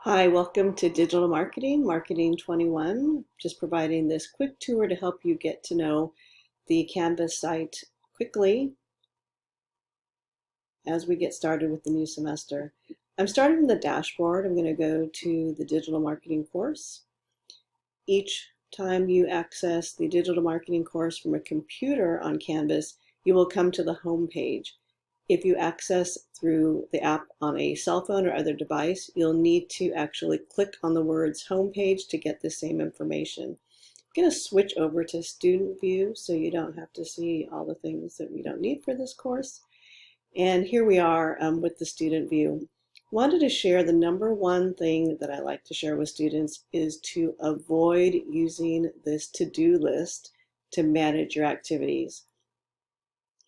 Hi, welcome to Digital Marketing, Marketing 21. Just providing this quick tour to help you get to know the Canvas site quickly as we get started with the new semester. I'm starting from the dashboard. I'm going to go to the digital marketing course. Each time you access the digital marketing course from a computer on Canvas, you will come to the home page. If you access through the app on a cell phone or other device, you'll need to actually click on the words homepage to get the same information. I'm going to switch over to student view so you don't have to see all the things that we don't need for this course. And here we are with the student view. Wanted to share the number one thing that I like to share with students is to avoid using this to-do list to manage your activities.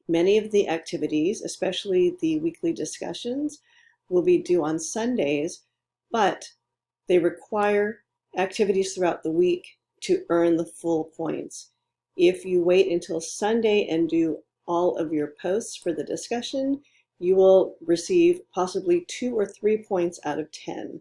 Many of the activities, especially the weekly discussions, will be due on Sundays, but they require activities throughout the week to earn the full points. If you wait until Sunday and do all of your posts for the discussion, you will receive possibly 2 or 3 points out of 10.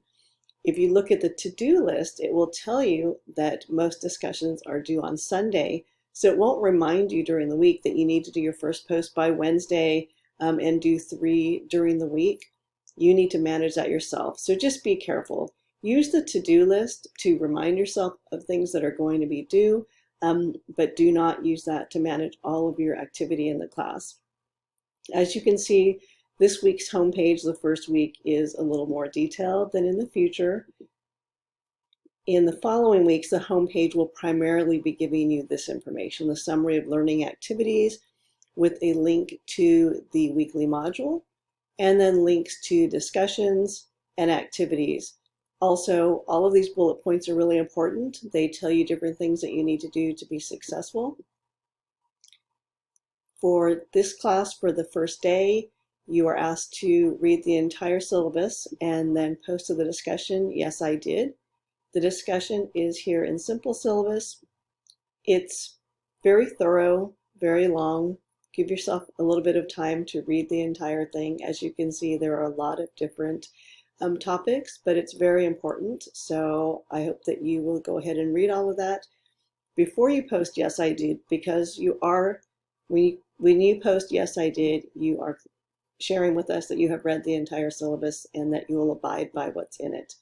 If you look at the to-do list, it will tell you that most discussions are due on Sunday, so it won't remind you during the week that you need to do your first post by Wednesday and do 3 during the week. You need to manage that yourself, so just be careful. Use the to-do list to remind yourself of things that are going to be due, but do not use that to manage all of your activity in the class. As you can see, this week's homepage, the first week, is a little more detailed than in the future. In the following weeks, the homepage will primarily be giving you this information, the summary of learning activities with a link to the weekly module, and then links to discussions and activities. Also, all of these bullet points are really important. They tell you different things that you need to do to be successful. For this class, for the first day, you are asked to read the entire syllabus and then post to the discussion. Yes, I did. The discussion is here in simple syllabus. It's very thorough, very long. Give yourself a little bit of time to read the entire thing. As you can see, there are a lot of different topics, but it's very important. So I hope that you will go ahead and read all of that before you post yes, I did, because you are, when you post yes, I did, you are sharing with us that you have read the entire syllabus and that you will abide by what's in it.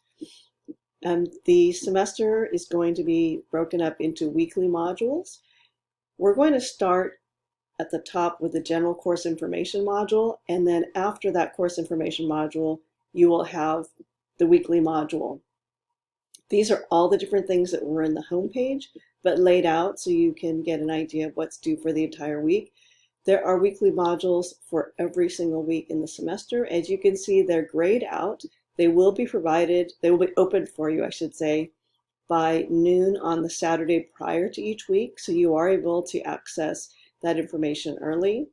The semester is going to be broken up into weekly modules. We're going to start at the top with the general course information module, and then after that course information module, you will have the weekly module. These are all the different things that were in the homepage, but laid out so you can get an idea of what's due for the entire week. There are weekly modules for every single week in the semester. As you can see, they're grayed out. They will be provided, they will be opened for you, I should say, by noon on the Saturday prior to each week, so you are able to access that information early.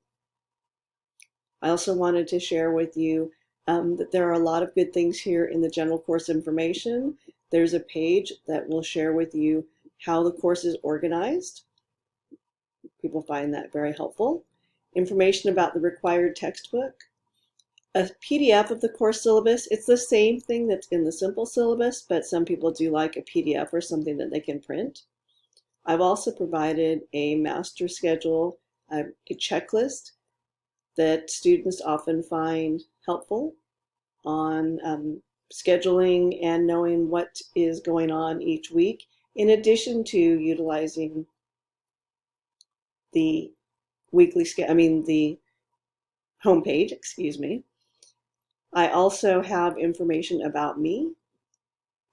I also wanted to share with you that there are a lot of good things here in the general course information. There's a page that will share with you how the course is organized. People find that very helpful. Information about the required textbook. A PDF of the course syllabus. It's the same thing that's in the simple syllabus, but some people do like a PDF or something that they can print. I've also provided a master schedule, a checklist that students often find helpful on scheduling and knowing what is going on each week, in addition to utilizing the the homepage, excuse me. I also have information about me.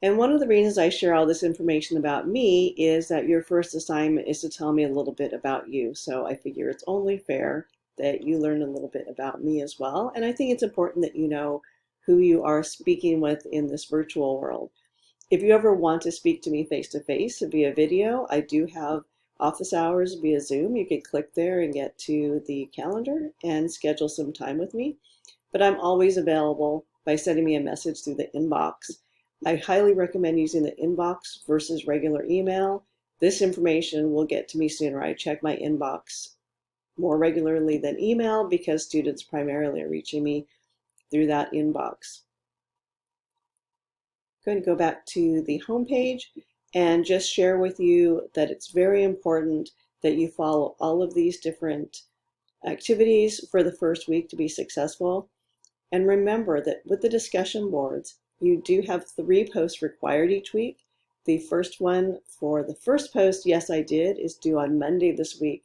And one of the reasons I share all this information about me is that your first assignment is to tell me a little bit about you. So I figure it's only fair that you learn a little bit about me as well. And I think it's important that you know who you are speaking with in this virtual world. If you ever want to speak to me face-to-face via video, I do have office hours via Zoom. You can click there and get to the calendar and schedule some time with me. But I'm always available by sending me a message through the inbox. I highly recommend using the inbox versus regular email. This information will get to me sooner. I check my inbox more regularly than email because students primarily are reaching me through that inbox. going to go back to the home page and just share with you that it's very important that you follow all of these different activities for the first week to be successful. And remember that with the discussion boards, you do have 3 posts required each week. The first one for the first post, Yes, I Did, is due on Monday this week.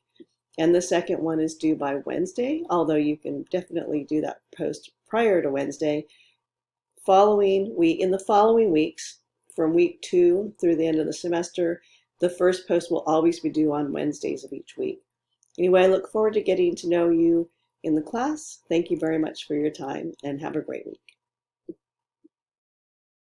And the second one is due by Wednesday, although you can definitely do that post prior to Wednesday. In the following weeks, from week 2 through the end of the semester, the first post will always be due on Wednesdays of each week. Anyway, I look forward to getting to know you in the class. Thank you very much for your time and have a great week.